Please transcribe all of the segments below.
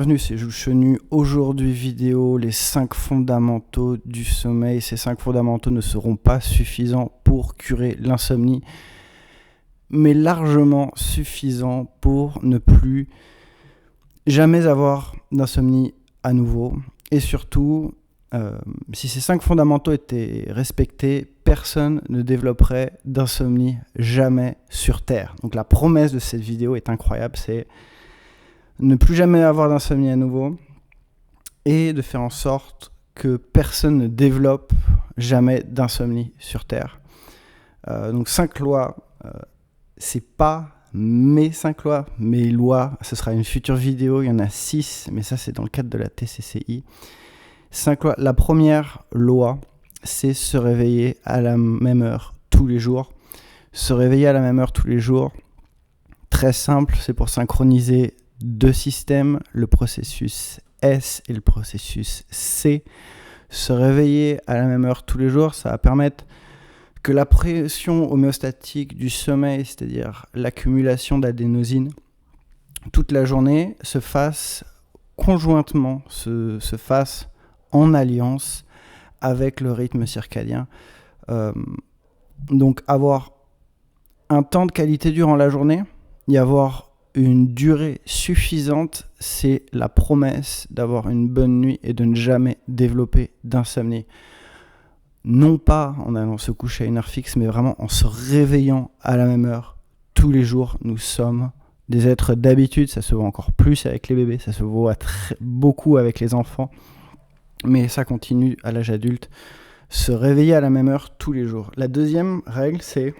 Bienvenue, c'est Jules Chenu. Aujourd'hui, vidéo, les 5 fondamentaux du sommeil. Ces 5 fondamentaux ne seront pas suffisants pour curer l'insomnie, mais largement suffisants pour ne plus jamais avoir d'insomnie à nouveau. Et surtout, si ces 5 fondamentaux étaient respectés, personne ne développerait d'insomnie jamais sur Terre. Donc la promesse de cette vidéo est incroyable, c'est ne plus jamais avoir d'insomnie à nouveau et de faire en sorte que personne ne développe jamais d'insomnie sur Terre. Donc 5 lois, c'est pas mes 5 lois, mes lois, ce sera une future vidéo, il y en a 6, mais ça c'est dans le cadre de la TCCI. 5 lois. La première loi, c'est se réveiller à la même heure tous les jours. Se réveiller à la même heure tous les jours, très simple, c'est pour synchroniser 2 systèmes, le processus S et le processus C. Se réveiller à la même heure tous les jours, ça va permettre que la pression homéostatique du sommeil, c'est-à-dire l'accumulation d'adénosine toute la journée, se fasse conjointement, se fasse en alliance avec le rythme circadien. Donc avoir un temps de qualité durant la journée, y avoir une durée suffisante, c'est la promesse d'avoir une bonne nuit et de ne jamais développer d'insomnie. Non pas en allant se coucher à une heure fixe, mais vraiment en se réveillant à la même heure tous les jours. Nous sommes des êtres d'habitude, ça se voit encore plus avec les bébés, ça se voit beaucoup avec les enfants, mais ça continue à l'âge adulte. Se réveiller à la même heure tous les jours. La deuxième règle, c'est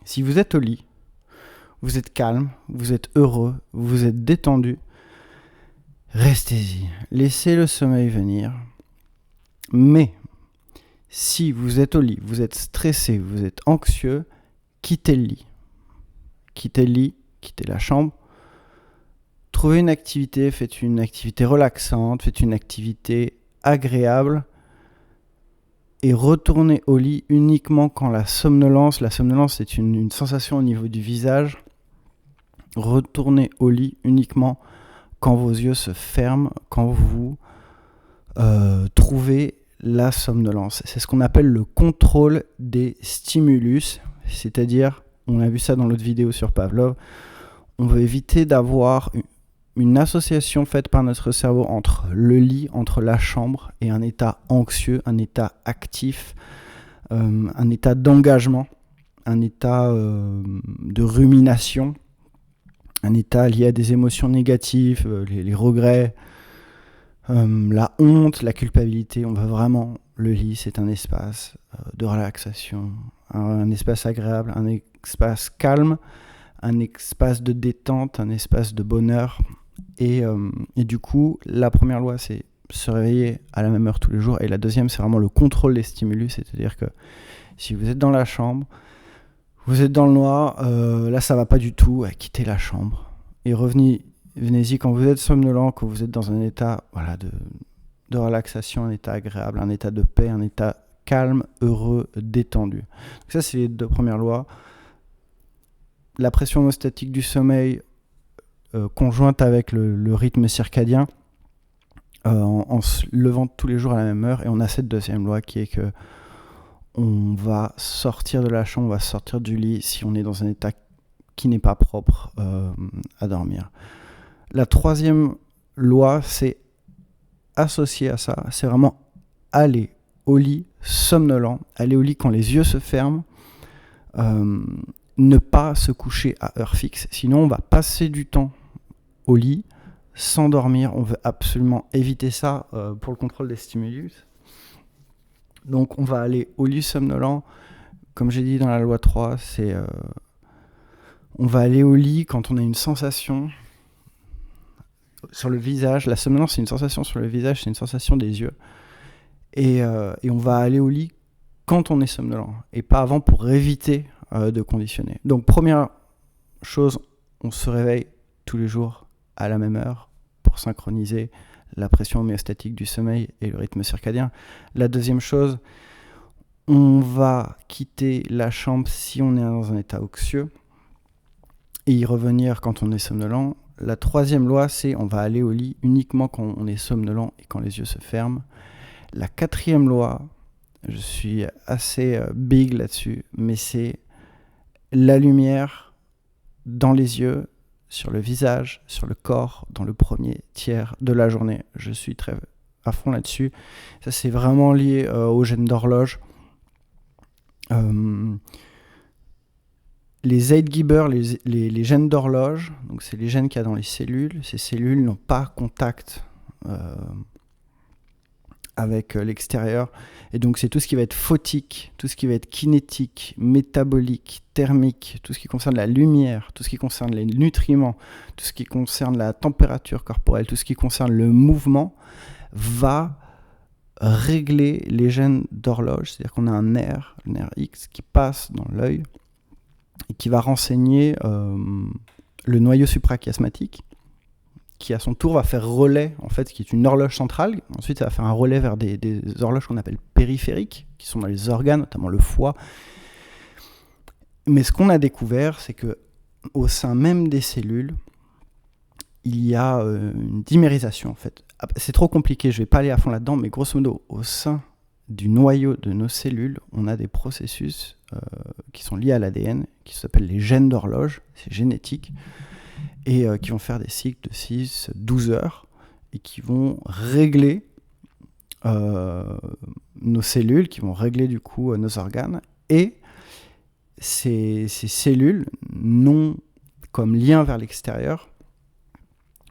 si vous êtes au lit, vous êtes calme, vous êtes heureux, vous êtes détendu, restez-y, laissez le sommeil venir. Mais si vous êtes au lit, vous êtes stressé, vous êtes anxieux, quittez le lit. Quittez le lit, quittez la chambre. Trouvez une activité, faites une activité relaxante, faites une activité agréable et retournez au lit uniquement quand la somnolence c'est une sensation au niveau du visage. Retournez au lit uniquement quand vos yeux se ferment, quand vous trouvez la somnolence. C'est ce qu'on appelle le contrôle des stimulus, c'est-à-dire, on a vu ça dans l'autre vidéo sur Pavlov, on veut éviter d'avoir une association faite par notre cerveau entre le lit, entre la chambre et un état anxieux, un état actif, un état d'engagement, un état de rumination, un état lié à des émotions négatives, les regrets, la honte, la culpabilité. On veut vraiment, le lit, c'est un espace de relaxation, un espace agréable, un espace calme, un espace de détente, un espace de bonheur. Et du coup, la première loi, c'est se réveiller à la même heure tous les jours. Et la deuxième, c'est vraiment le contrôle des stimulus. C'est-à-dire que si vous êtes dans la chambre, vous êtes dans le noir, là ça va pas du tout, quittez la chambre. Et venez-y quand vous êtes somnolent, quand vous êtes dans un état de relaxation, un état agréable, un état de paix, un état calme, heureux, détendu. Donc ça, c'est les 2 premières lois. La pression homéostatique du sommeil conjointe avec le rythme circadien, en se levant tous les jours à la même heure. Et on a cette deuxième loi qui est que on va sortir de la chambre, on va sortir du lit si on est dans un état qui n'est pas propre à dormir. La troisième loi, c'est associé à ça, c'est vraiment aller au lit somnolent, aller au lit quand les yeux se ferment, ne pas se coucher à heure fixe, sinon on va passer du temps au lit sans dormir. On veut absolument éviter ça pour le contrôle des stimulus. Donc on va aller au lit somnolent, comme j'ai dit dans la loi 3, c'est on va aller au lit quand on a une sensation sur le visage. La somnolence, c'est une sensation sur le visage, c'est une sensation des yeux. Et on va aller au lit quand on est somnolent, et pas avant, pour éviter de conditionner. Donc première chose, on se réveille tous les jours à la même heure pour synchroniser la pression homéostatique du sommeil et le rythme circadien. La deuxième chose, on va quitter la chambre si on est dans un état anxieux et y revenir quand on est somnolent. La troisième loi, c'est on va aller au lit uniquement quand on est somnolent et quand les yeux se ferment. La quatrième loi, je suis assez big là-dessus, mais c'est la lumière dans les yeux, sur le visage, sur le corps, dans le premier tiers de la journée. Je suis très à fond là-dessus. Ça, c'est vraiment lié aux gènes d'horloge. Les Zeitgeber, les gènes d'horloge, donc c'est les gènes qu'il y a dans les cellules. Ces cellules n'ont pas contact avec l'extérieur. Et donc c'est tout ce qui va être photique, tout ce qui va être kinétique, métabolique, thermique, tout ce qui concerne la lumière, tout ce qui concerne les nutriments, tout ce qui concerne la température corporelle, tout ce qui concerne le mouvement, va régler les gènes d'horloge. C'est-à-dire qu'on a un nerf, le nerf X, qui passe dans l'œil et qui va renseigner le noyau suprachiasmatique, qui à son tour va faire relais, en fait, qui est une horloge centrale. Ensuite, ça va faire un relais vers des horloges qu'on appelle périphériques, qui sont dans les organes, notamment le foie. Mais ce qu'on a découvert, c'est que au sein même des cellules, il y a une dimérisation, en fait. C'est trop compliqué, je ne vais pas aller à fond là-dedans, mais grosso modo, au sein du noyau de nos cellules, on a des processus qui sont liés à l'ADN, qui s'appellent les gènes d'horloge, c'est génétique, et qui vont faire des cycles de 6-12 heures, et qui vont régler nos cellules, qui vont régler du coup nos organes, et ces cellules, non comme lien vers l'extérieur,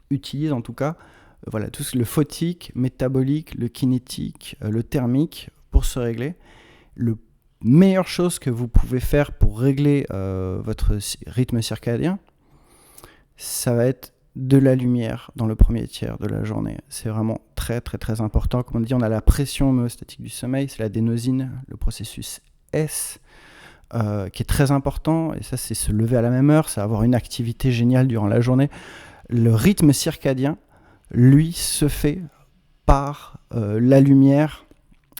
utilisent en tout cas voilà, tout le photique, métabolique, le kinétique, le thermique pour se régler. La meilleure chose que vous pouvez faire pour régler votre rythme circadien, ça va être de la lumière dans le premier tiers de la journée. C'est vraiment très très très important. Comme on dit, on a la pression homéostatique du sommeil, c'est l'adénosine, le processus S, qui est très important. Et ça, c'est se lever à la même heure, c'est avoir une activité géniale durant la journée. Le rythme circadien, lui, se fait par la lumière,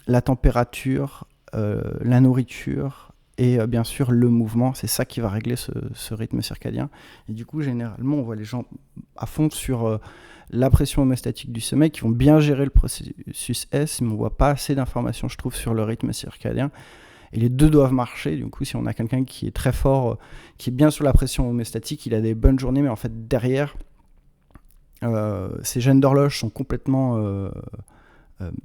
la température, la nourriture et bien sûr le mouvement. C'est ça qui va régler ce rythme circadien. Et du coup, généralement, on voit les gens à fond sur la pression homéostatique du sommeil, qui vont bien gérer le processus S, mais on ne voit pas assez d'informations, je trouve, sur le rythme circadien. Et les deux doivent marcher. Du coup, si on a quelqu'un qui est très fort, qui est bien sur la pression homéostatique, il a des bonnes journées, mais en fait, derrière, ces gènes d'horloge sont complètement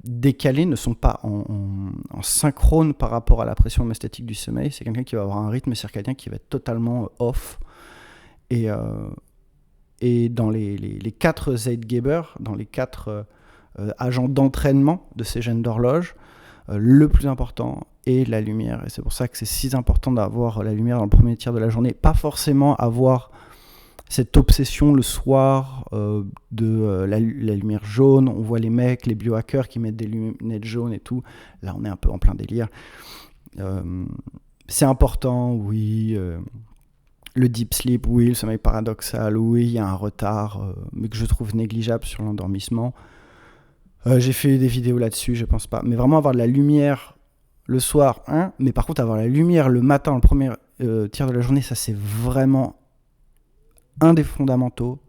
décalés, ne sont pas en synchrone par rapport à la pression homéostatique du sommeil. C'est quelqu'un qui va avoir un rythme circadien qui va être totalement off. Et dans les 4 Zeitgeber, dans les 4 agents d'entraînement de ces gènes d'horloge, le plus important est la lumière. Et c'est pour ça que c'est si important d'avoir la lumière dans le premier tiers de la journée. Pas forcément avoir cette obsession le soir de la lumière jaune. On voit les mecs, les biohackers qui mettent des lunettes jaunes et tout. Là, on est un peu en plein délire. C'est important, oui. Le deep sleep, oui. Le sommeil paradoxal, oui. Il y a un retard, mais que je trouve négligeable sur l'endormissement. J'ai fait des vidéos là-dessus, je pense pas. Mais vraiment avoir de la lumière le soir, hein. Mais par contre, avoir la lumière le matin, le premier tiers de la journée, ça c'est vraiment un des fondamentaux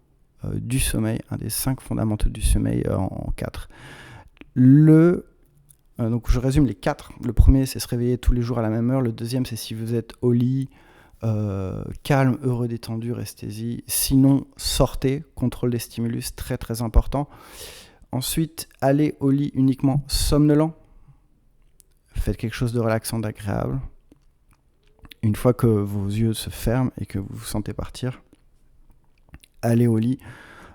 du sommeil, un des 5 fondamentaux du sommeil en 4. Donc je résume les 4. Le premier, c'est se réveiller tous les jours à la même heure. Le deuxième, c'est si vous êtes au lit, calme, heureux, détendu, restez-y. Sinon, sortez, contrôle des stimulus, très très important. Ensuite, allez au lit uniquement somnolent. Faites quelque chose de relaxant, d'agréable. Une fois que vos yeux se ferment et que vous vous sentez partir, allez au lit.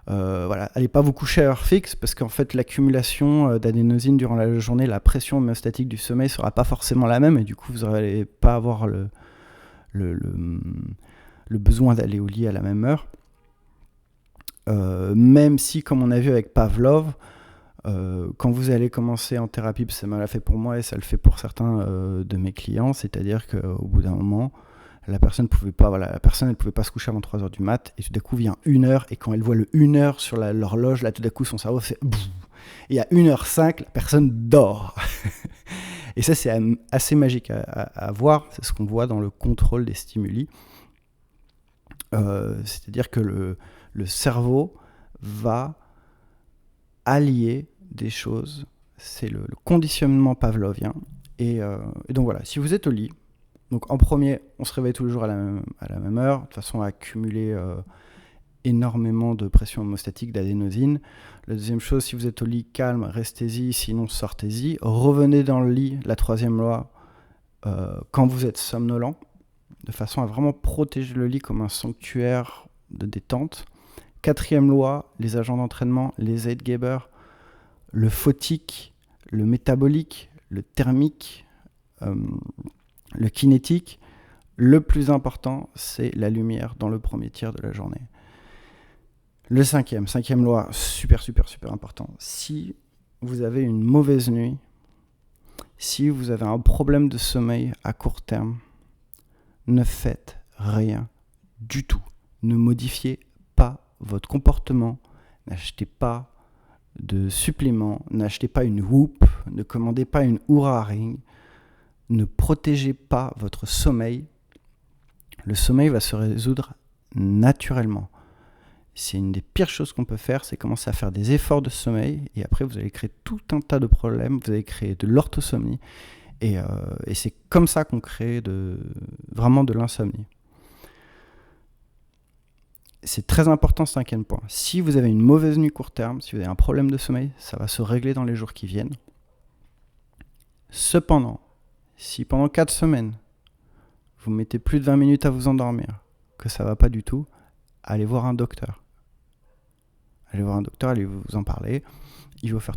Voilà. Allez pas vous coucher à heure fixe, parce qu'en fait l'accumulation d'adénosine durant la journée, la pression homéostatique du sommeil sera pas forcément la même, et du coup vous n'allez pas avoir le besoin d'aller au lit à la même heure. Même si, comme on a vu avec Pavlov, quand vous allez commencer en thérapie, ça m'a fait pour moi et ça le fait pour certains de mes clients, c'est-à-dire qu'au bout d'un moment, la personne ne pouvait pas se coucher avant 3h du mat, et tout d'un coup vient 1h, et quand elle voit le 1h sur l'horloge, là tout d'un coup son cerveau fait et à 1h05, la personne dort. Et ça, c'est assez magique à voir. C'est ce qu'on voit dans le contrôle des stimuli. C'est-à-dire que Le cerveau va allier des choses. C'est le conditionnement pavlovien. Et donc voilà, si vous êtes au lit, donc en premier, on se réveille tous les jours à la même heure, de façon à accumuler énormément de pression hémostatique, d'adénosine. La deuxième chose, si vous êtes au lit, calme, restez-y, sinon sortez-y. Revenez dans le lit, la troisième loi, quand vous êtes somnolent, de façon à vraiment protéger le lit comme un sanctuaire de détente. Quatrième loi, les agents d'entraînement, les Zeitgeber, le photique, le métabolique, le thermique, le kinétique. Le plus important, c'est la lumière dans le premier tiers de la journée. Le cinquième loi, super important. Si vous avez une mauvaise nuit, si vous avez un problème de sommeil à court terme, ne faites rien du tout. Ne modifiez pas votre comportement. N'achetez pas de suppléments. N'achetez pas une Whoop. Ne commandez pas une Oura Ring. Ne protégez pas votre sommeil. Le sommeil va se résoudre naturellement. C'est une des pires choses qu'on peut faire, c'est commencer à faire des efforts de sommeil et après vous allez créer tout un tas de problèmes, vous allez créer de l'orthosomnie et c'est comme ça qu'on crée vraiment de l'insomnie. C'est très important ce cinquième point. Si vous avez une mauvaise nuit court terme, si vous avez un problème de sommeil, ça va se régler dans les jours qui viennent. Cependant, si pendant 4 semaines, vous mettez plus de 20 minutes à vous endormir, que ça ne va pas du tout, allez voir un docteur. Allez voir un docteur, allez vous en parler. Il va faire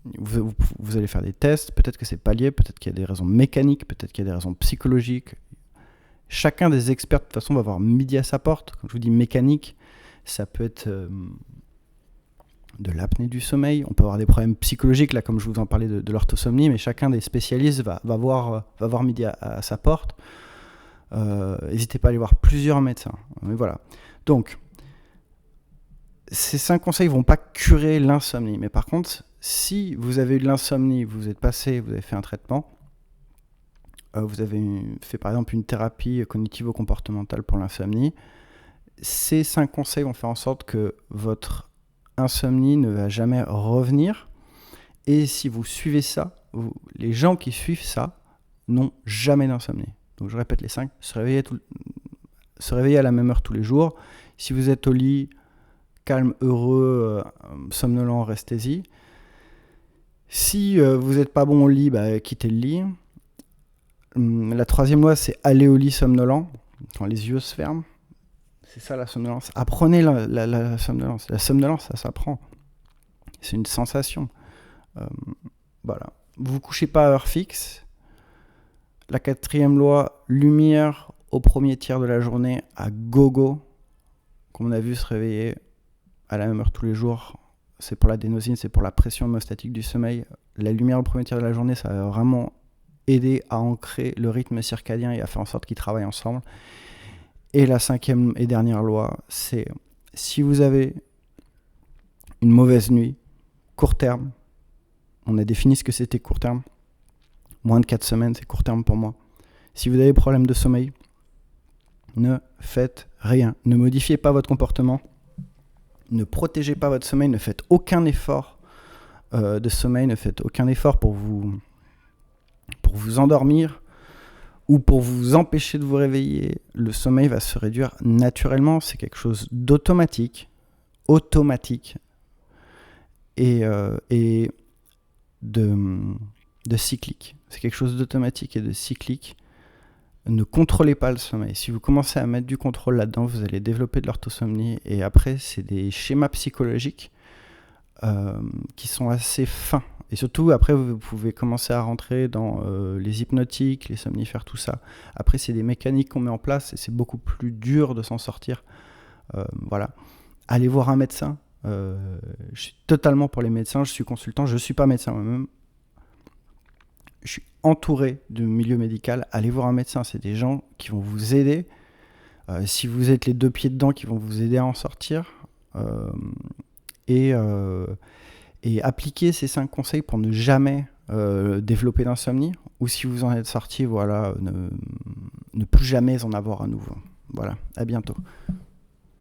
vous allez faire des tests, peut-être que c'est pas lié, peut-être qu'il y a des raisons mécaniques, peut-être qu'il y a des raisons psychologiques. Chacun des experts, de toute façon, va avoir midi à sa porte. Quand je vous dis mécanique, ça peut être de l'apnée du sommeil. On peut avoir des problèmes psychologiques, là, comme je vous en parlais de l'orthosomnie, mais chacun des spécialistes va voir midi à sa porte. N'hésitez pas à aller voir plusieurs médecins. Mais voilà. Donc, ces 5 conseils ne vont pas curer l'insomnie. Mais par contre, si vous avez eu de l'insomnie, vous avez fait un traitement, vous avez fait par exemple une thérapie cognitivo-comportementale pour l'insomnie, ces 5 conseils vont faire en sorte que votre insomnie ne va jamais revenir. Et si vous suivez ça, les gens qui suivent ça n'ont jamais d'insomnie. Donc je répète les 5, se réveiller à la même heure tous les jours. Si vous êtes au lit, calme, heureux, somnolent, restez-y. Si vous n'êtes pas bon au lit, quittez le lit. La troisième loi, c'est aller au lit somnolent, quand les yeux se ferment. C'est ça la somnolence. Apprenez la somnolence. La somnolence, ça s'apprend. C'est une sensation. Voilà. Vous ne vous couchez pas à heure fixe. La quatrième loi, lumière au premier tiers de la journée à gogo. Comme on a vu, se réveiller à la même heure tous les jours, c'est pour l'adénosine, c'est pour la pression hémostatique du sommeil. La lumière au premier tiers de la journée, ça va vraiment aider à ancrer le rythme circadien et à faire en sorte qu'ils travaillent ensemble. Et la cinquième et dernière loi, c'est si vous avez une mauvaise nuit, court terme, on a défini ce que c'était court terme, moins de 4 semaines, c'est court terme pour moi. Si vous avez des problèmes de sommeil, ne faites rien. Ne modifiez pas votre comportement. Ne protégez pas votre sommeil. Ne faites aucun effort de sommeil. Ne faites aucun effort pour vous endormir ou pour vous empêcher de vous réveiller. Le sommeil va se réduire naturellement. C'est quelque chose d'automatique, et de cyclique. C'est quelque chose d'automatique et de cyclique. Ne contrôlez pas le sommeil. Si vous commencez à mettre du contrôle là-dedans, vous allez développer de l'orthosomnie. Et après, c'est des schémas psychologiques qui sont assez fins. Et surtout, après, vous pouvez commencer à rentrer dans les hypnotiques, les somnifères, tout ça. Après, c'est des mécaniques qu'on met en place et c'est beaucoup plus dur de s'en sortir. Voilà. Allez voir un médecin. Je suis totalement pour les médecins. Je suis consultant. Je ne suis pas médecin moi-même. Je suis entouré du milieu médical. Allez voir un médecin. C'est des gens qui vont vous aider. Si vous êtes les 2 pieds dedans, qui vont vous aider à en sortir. Et appliquer ces 5 conseils pour ne jamais développer d'insomnie. Ou si vous en êtes sorti, voilà, ne plus jamais en avoir à nouveau. Voilà, à bientôt.